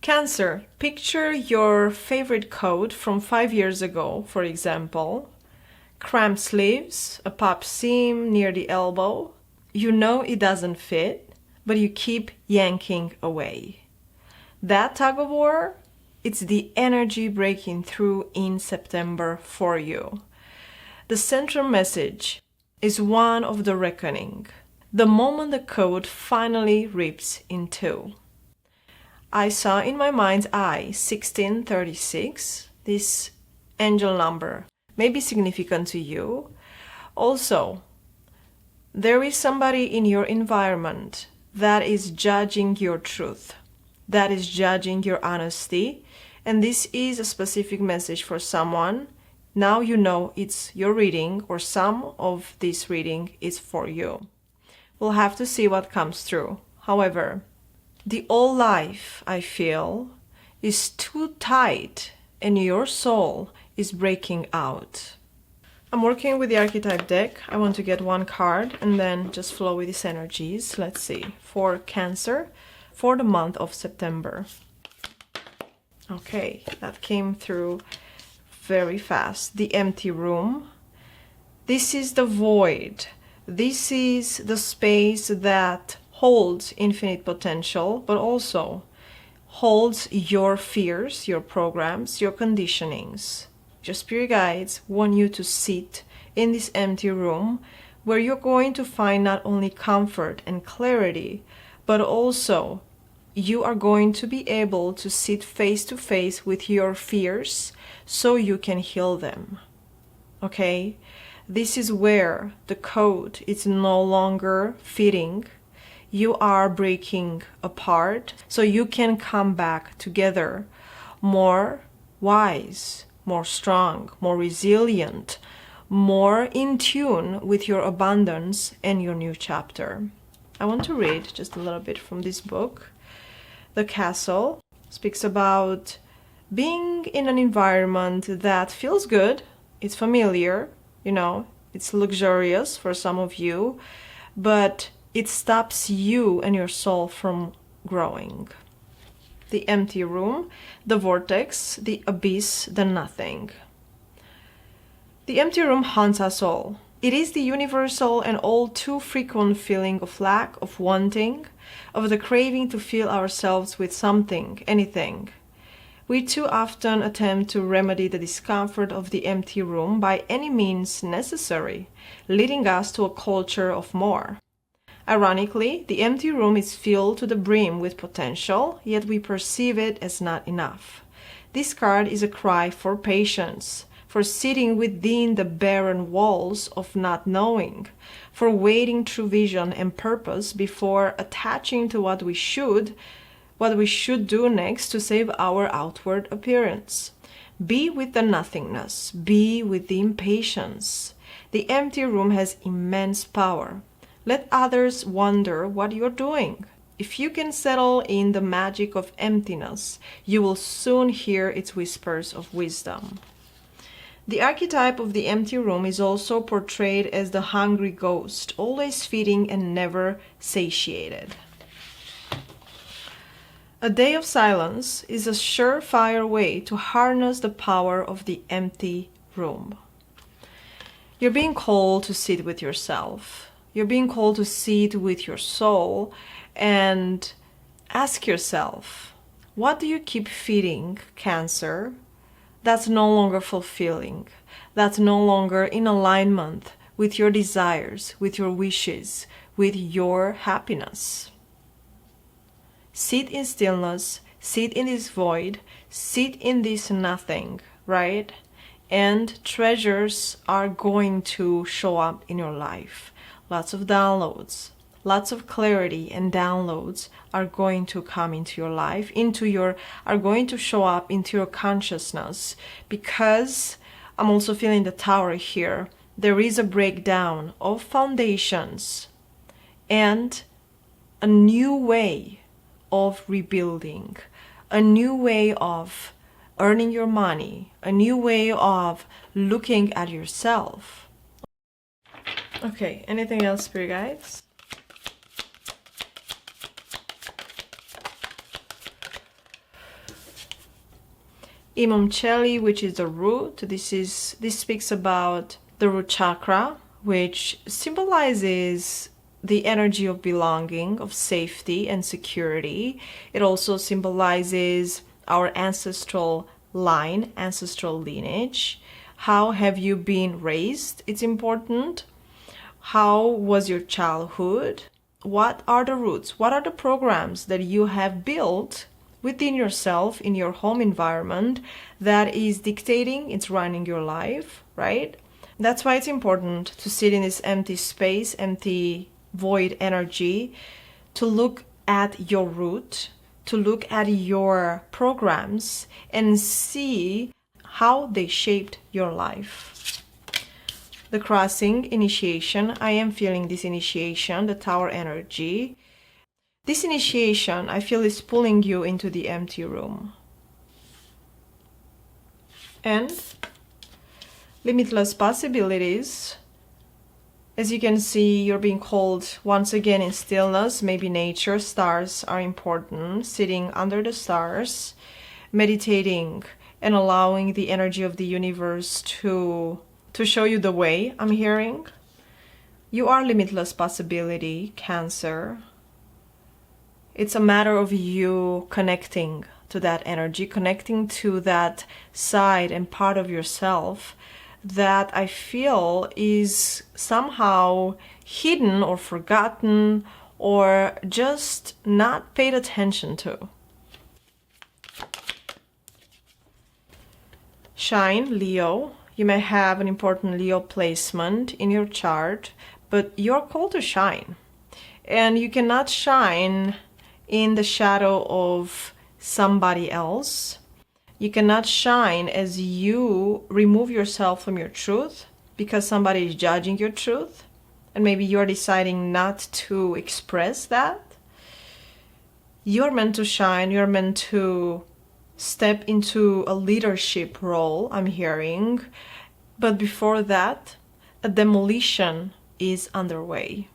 Cancer, picture your favorite coat from 5 years ago, for example. Cramped sleeves, a pop seam near the elbow. You know it doesn't fit, but you keep yanking away. That tug of war, it's the energy breaking through in September for you. The central message is one of the reckoning. The moment the coat finally rips in two. I saw in my mind's eye 1636, this angel number may be significant to you. Also, there is somebody in your environment that is judging your truth, that is judging your honesty, and this is a specific message for someone. Now you know it's your reading, or some of this reading is for you. We'll have to see what comes through. However, the old life, I feel, is too tight and your soul is breaking out. I'm working with the archetype deck. I want to get one card and then just flow with these energies. Let's see. For Cancer, for the month of September. Okay, that came through very fast. The empty room. This is the void. This is the space that holds infinite potential, but also holds your fears, your programs, your conditionings. Your spirit guides want you to sit in this empty room where you're going to find not only comfort and clarity, but also you are going to be able to sit face to face with your fears so you can heal them. Okay? This is where the code is no longer fitting. You are breaking apart so you can come back together more wise, more strong, more resilient, more in tune with your abundance and your new chapter. I want to read just a little bit from this book. The Castle speaks about being in an environment that feels good, it's familiar, it's luxurious for some of you, but it stops you and your soul from growing. The empty room, the vortex, the abyss, the nothing. The empty room haunts us all. It is the universal and all too frequent feeling of lack, of wanting, of the craving to fill ourselves with something, anything. We too often attempt to remedy the discomfort of the empty room by any means necessary, leading us to a culture of more. Ironically, the empty room is filled to the brim with potential, yet we perceive it as not enough. This card is a cry for patience, for sitting within the barren walls of not knowing, for wading through vision and purpose before attaching to what we should do next to save our outward appearance. Be with the nothingness, be with the impatience. The empty room has immense power. Let others wonder what you're doing. If you can settle in the magic of emptiness, you will soon hear its whispers of wisdom. The archetype of the empty room is also portrayed as the hungry ghost, always feeding and never satiated. A day of silence is a surefire way to harness the power of the empty room. You're being called to sit with yourself. You're being called to sit with your soul and ask yourself, what do you keep feeding, Cancer, that's no longer fulfilling, that's no longer in alignment with your desires, with your wishes, with your happiness? Sit in stillness, sit in this void, sit in this nothing, right? And treasures are going to show up in your life. Lots of downloads, lots of clarity and downloads are going to come into your life, are going to show up into your consciousness, because I'm also feeling the Tower here. There is a breakdown of foundations and a new way of rebuilding, a new way of earning your money, a new way of looking at yourself. Okay, anything else, spirit guides? Imam Cheli, which is the root. This speaks about the root chakra, which symbolizes the energy of belonging, of safety and security. It also symbolizes our ancestral line, ancestral lineage. How have you been raised? It's important. How was your childhood? What are the roots? What are the programs that you have built within yourself in your home environment that is dictating, it's running your life, right? That's why it's important to sit in this empty space, empty void energy, to look at your root, to look at your programs and see how they shaped your life. The crossing, initiation, I am feeling this initiation, the Tower energy. This initiation, I feel, is pulling you into the empty room. And limitless possibilities. As you can see, you're being called once again in stillness, maybe nature, stars are important, sitting under the stars, meditating and allowing the energy of the universe to show you the way, I'm hearing. You are limitless possibility, Cancer. It's a matter of you connecting to that energy, connecting to that side and part of yourself that I feel is somehow hidden or forgotten or just not paid attention to. Shine, Leo. You may have an important Leo placement in your chart, but you're called to shine. And you cannot shine in the shadow of somebody else. You cannot shine as you remove yourself from your truth because somebody is judging your truth and maybe you're deciding not to express that. You're meant to shine. You're meant to step into a leadership role, I'm hearing. But before that, a demolition is underway.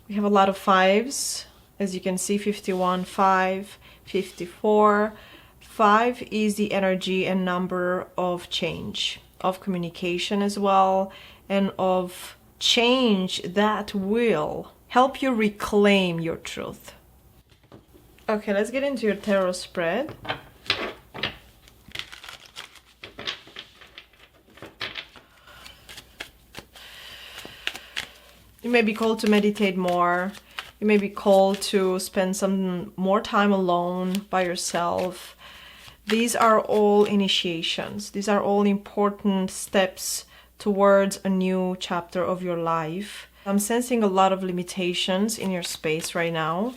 We have a lot of fives. As you can see, 51, 5, 54. 5 is the energy and number of change, of communication as well, and of change that will help you reclaim your truth. Okay, let's get into your tarot spread. You may be called to meditate more. You may be called to spend some more time alone by yourself. These are all initiations. These are all important steps towards a new chapter of your life. I'm sensing a lot of limitations in your space right now.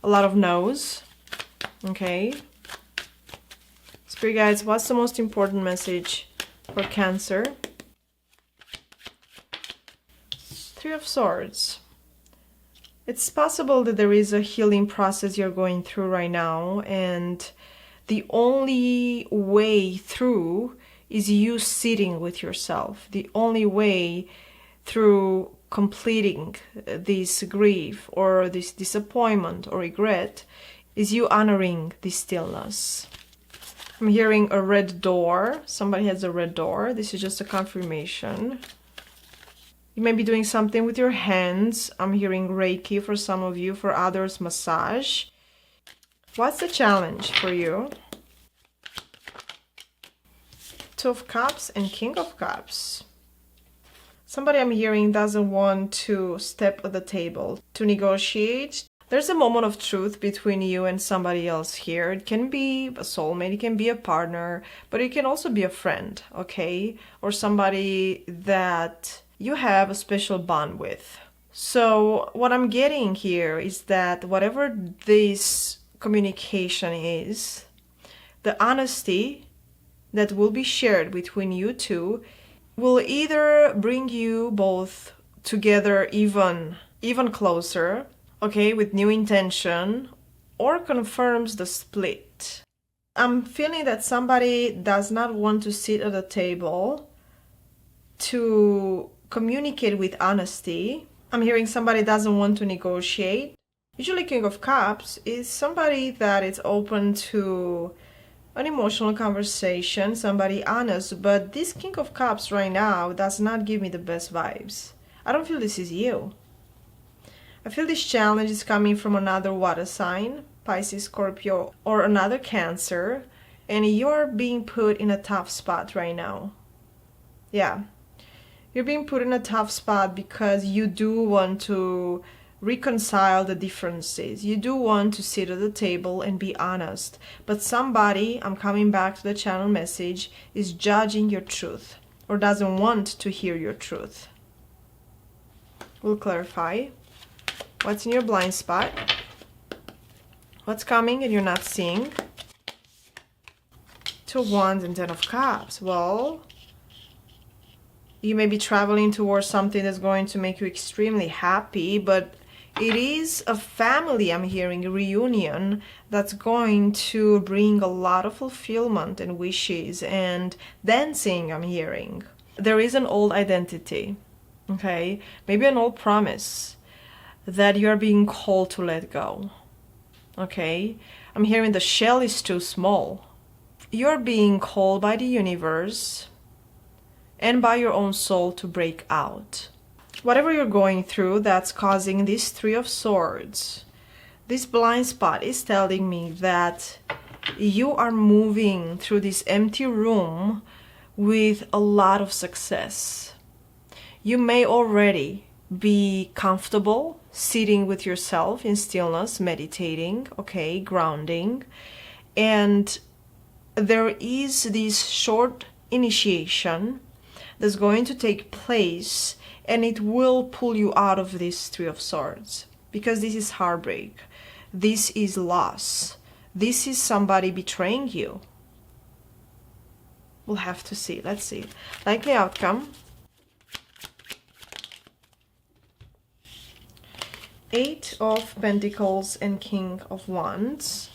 A lot of no's. Okay. Spirit guides, what's the most important message for Cancer? 3 of Swords. It's possible that there is a healing process you're going through right now, and the only way through is you sitting with yourself. The only way through completing this grief or this disappointment or regret is you honoring this stillness. I'm hearing a red door. Somebody has a red door. This is just a confirmation. You may be doing something with your hands. I'm hearing Reiki for some of you, for others, massage. What's the challenge for you? 2 of Cups and King of Cups. Somebody I'm hearing doesn't want to step at the table to negotiate. There's a moment of truth between you and somebody else here. It can be a soulmate, it can be a partner, but it can also be a friend, okay? Or somebody that you have a special bond with. So what I'm getting here is that whatever this communication is, the honesty that will be shared between you two will either bring you both together even closer, okay, with new intention, or confirms the split. I'm feeling that somebody does not want to sit at a table to communicate with honesty. I'm hearing somebody doesn't want to negotiate. Usually King of Cups is somebody that is open to an emotional conversation, somebody honest, but this King of Cups right now does not give me the best vibes. I don't feel this is you. I feel this challenge is coming from another water sign, Pisces, Scorpio, or another Cancer, and you're being put in a tough spot right now. Yeah, you're being put in a tough spot because you do want to reconcile the differences. You do want to sit at the table and be honest. But somebody, I'm coming back to the channel message, is judging your truth or doesn't want to hear your truth. We'll clarify. What's in your blind spot? What's coming and you're not seeing? Two of Wands and Ten of Cups. Well, you may be traveling towards something that's going to make you extremely happy, but it is a family, I'm hearing, a reunion that's going to bring a lot of fulfillment and wishes and dancing, I'm hearing. There is an old identity, okay? Maybe an old promise that you're being called to let go, okay? I'm hearing the shell is too small. You're being called by the universe and by your own soul to break out. Whatever you're going through that's causing this Three of Swords, this blind spot is telling me that you are moving through this empty room with a lot of success. You may already be comfortable sitting with yourself in stillness, meditating, okay, grounding, and there is this short initiation that's going to take place, and it will pull you out of this Three of Swords, because this is heartbreak, this is loss, this is somebody betraying you. We'll have to see. Let's see. Likely outcome. Eight of Pentacles and King of Wands.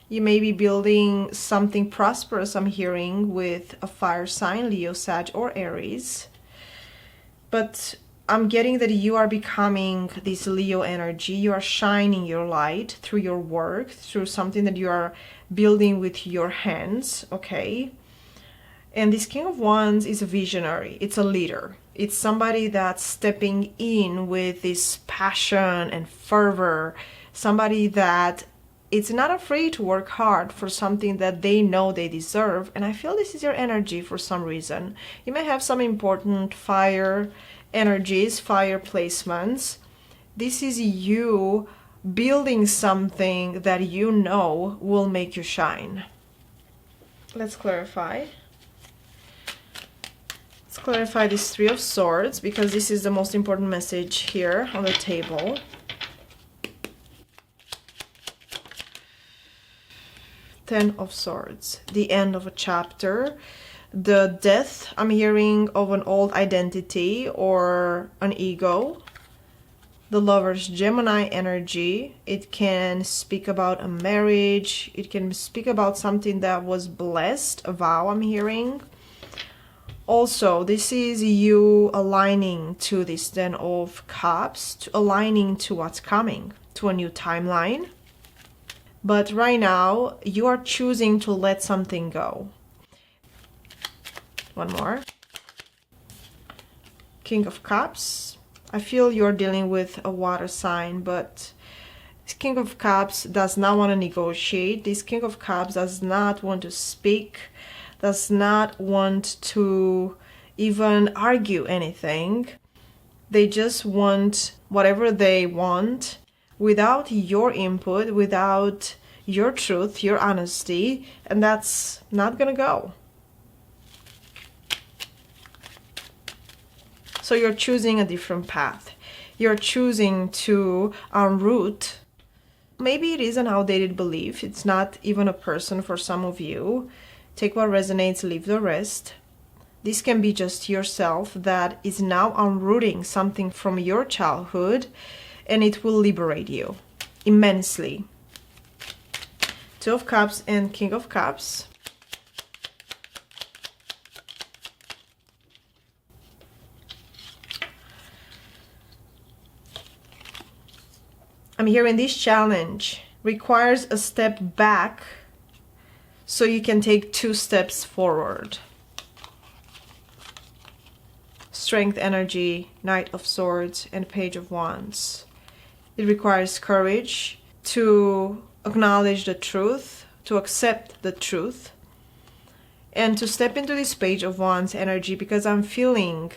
You may be building something prosperous, I'm hearing, with a fire sign, Leo, Sag, or Aries. But I'm getting that you are becoming this Leo energy. You are shining your light through your work, through something that you are building with your hands, okay? And this King of Wands is a visionary. It's a leader. It's somebody that's stepping in with this passion and fervor. Somebody that it's not afraid to work hard for something that they know they deserve. And I feel this is your energy for some reason. You may have some important fire energies, fire placements. This is you building something that you know will make you shine. Let's clarify. Let's clarify this Three of Swords, because this is the most important message here on the table. Ten of Swords, the end of a chapter, the death, I'm hearing, of an old identity or an ego. The Lover's Gemini energy, it can speak about a marriage, it can speak about something that was blessed, a vow, I'm hearing. Also, this is you aligning to this Ten of Cups, aligning to what's coming, to a new timeline. But right now, you are choosing to let something go. One more. King of Cups. I feel you're dealing with a water sign, but this King of Cups does not want to negotiate. This King of Cups does not want to speak, does not want to even argue anything. They just want whatever they want, without your input, without your truth, your honesty, and that's not gonna go. So you're choosing a different path. You're choosing to unroot. Maybe it is an outdated belief. It's not even a person for some of you. Take what resonates, leave the rest. This can be just yourself that is now unrooting something from your childhood, and it will liberate you immensely. Two of Cups and King of Cups. I'm hearing this challenge requires a step back so you can take 2 steps forward. Strength energy, Knight of Swords, and Page of Wands. It requires courage to acknowledge the truth, to accept the truth, and to step into this Page of Wands energy, because I'm feeling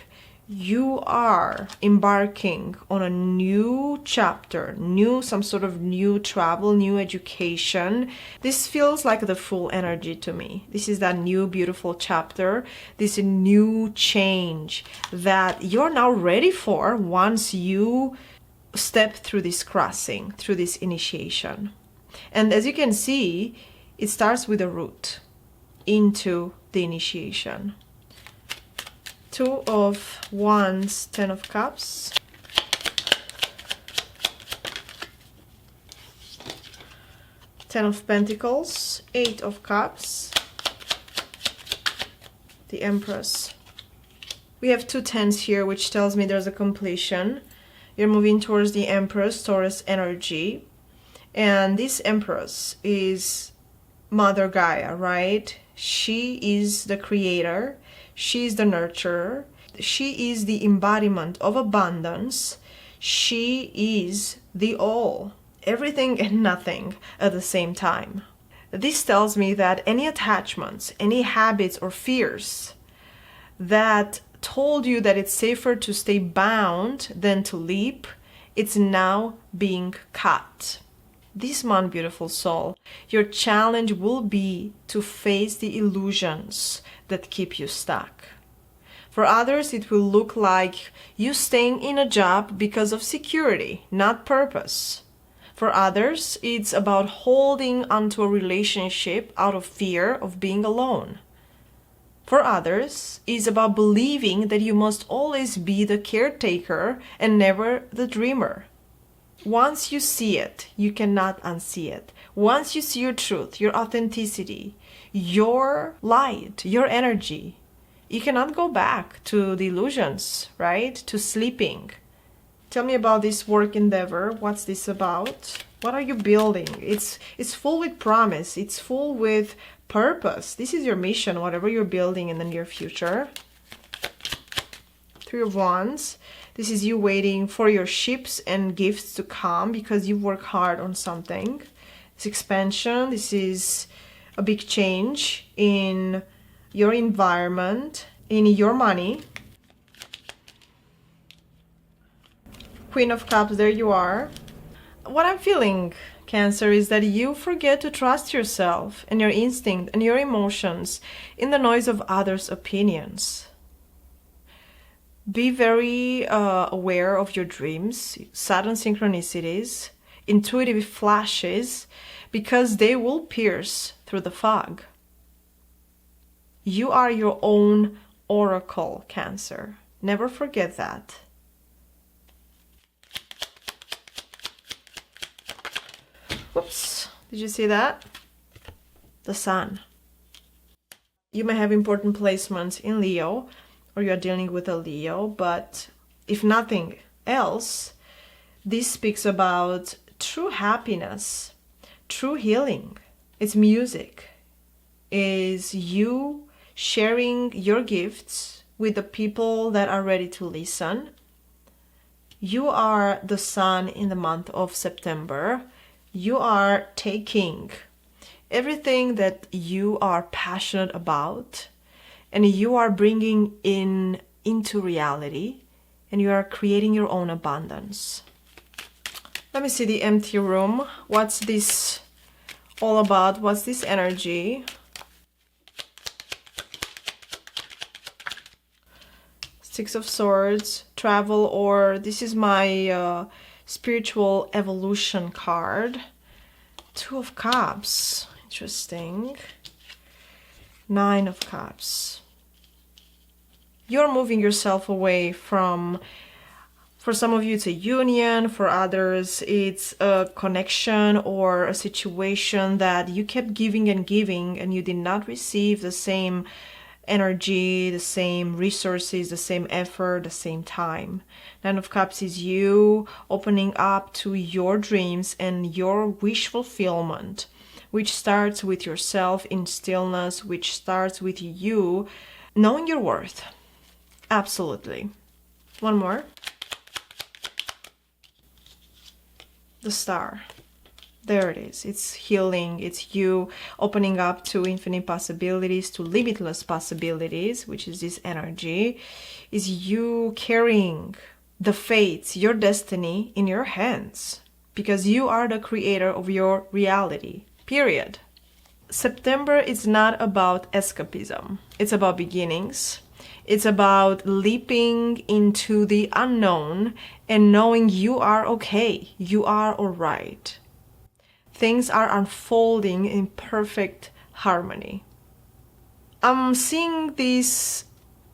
you are embarking on a new chapter, some sort of new travel, new education. This feels like the full energy to me. This is that new beautiful chapter, this new change that you're now ready for once you step through this crossing, through this initiation. And as you can see, it starts with a root into the initiation. 2 of Wands, 10 of Cups. Ten of Pentacles, 8 of Cups. The Empress. We have 2 tens here, which tells me there's a completion. You're moving towards the Empress, Taurus energy. And this Empress is Mother Gaia, right? She is the creator. She is the nurturer. She is the embodiment of abundance. She is the all, everything and nothing at the same time. This tells me that any attachments, any habits or fears that told you that it's safer to stay bound than to leap, it's now being cut. This month, beautiful soul, your challenge will be to face the illusions that keep you stuck. For others, it will look like you staying in a job because of security, not purpose. For others, it's about holding onto a relationship out of fear of being alone. For others, it's about believing that you must always be the caretaker and never the dreamer. Once you see it, you cannot unsee it. Once you see your truth, your authenticity, your light, your energy, you cannot go back to the illusions, right? To sleeping. Tell me about this work endeavor. What's this about? What are you building? It's full with promise. It's full with purpose. This is your mission, whatever you're building in the near future. 3 of Wands. This is you waiting for your ships and gifts to come because you work hard on something. It's expansion. This is a big change in your environment, in your money. Queen of Cups, there you are. What I'm feeling, Cancer, is that you forget to trust yourself and your instinct and your emotions in the noise of others' opinions. Be very aware of your dreams, sudden synchronicities, intuitive flashes, because they will pierce through the fog. You are your own oracle, Cancer. Never forget that. Whoops, did you see that? The Sun. You may have important placements in Leo, or you are dealing with a Leo, but if nothing else, this speaks about true happiness, true healing. It's music. Is you sharing your gifts with the people that are ready to listen. You are the sun in the month of September. You are taking everything that you are passionate about and you are bringing into reality, and you are creating your own abundance. Let me see the empty room. What's this all about? What's this energy? Six of Swords, travel, or this is my spiritual evolution card. 2 of Cups, interesting. 9 of Cups. You're moving yourself away from, for some of you it's a union, for others it's a connection or a situation that you kept giving and giving and you did not receive the same energy, the same resources, the same effort, the same time. 9 of Cups is you opening up to your dreams and your wish fulfillment which starts with yourself in stillness, which starts with you knowing your worth. Absolutely. One more. The Star. There it is. It's healing. It's you opening up to infinite possibilities, to limitless possibilities, which is this energy. Is you carrying the fates, your destiny in your hands, because you are the creator of your reality. Period. September is not about escapism. It's about beginnings. It's about leaping into the unknown and knowing you are okay. You are all right. Things are unfolding in perfect harmony. I'm seeing this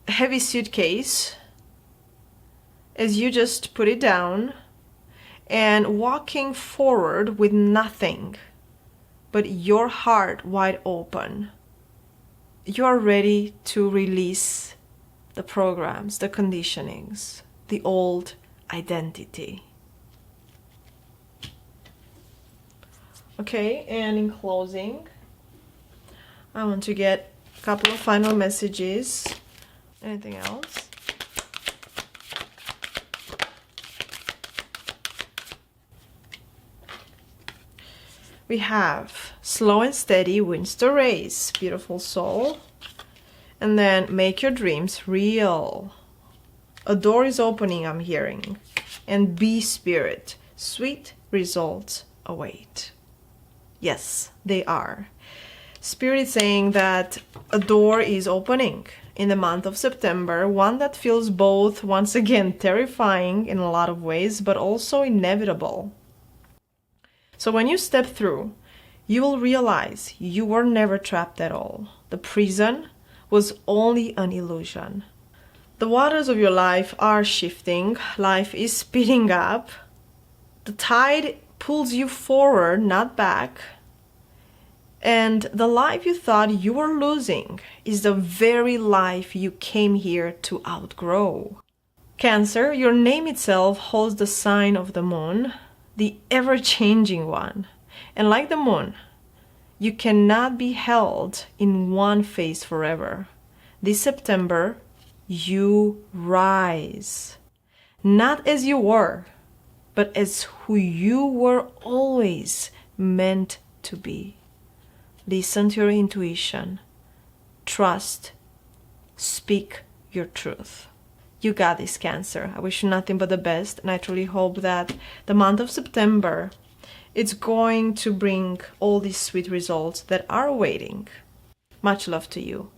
heavy suitcase as you just put it down and walking forward with nothing but your heart wide open. You are ready to release the programs, the conditionings, the old identity. Okay, and in closing, I want to get a couple of final messages. Anything else? We have slow and steady wins the race, beautiful soul. And then make your dreams real. A door is opening, I'm hearing. And be spirit, sweet results await. Yes, they are. Spirit is saying that a door is opening in the month of September, one that feels both, once again, terrifying in a lot of ways, but also inevitable. So when you step through, you will realize you were never trapped at all. The prison was only an illusion. The waters of your life are shifting. Life is speeding up. The tide pulls you forward, not back. And the life you thought you were losing is the very life you came here to outgrow. Cancer, your name itself holds the sign of the moon, the ever-changing one. And like the moon, you cannot be held in one phase forever. This September, you rise. Not as you were, but as who you were always meant to be. Listen to your intuition. Trust. Speak your truth. You got this, Cancer. I wish you nothing but the best, and I truly hope that the month of September, it's going to bring all these sweet results that are waiting. Much love to you.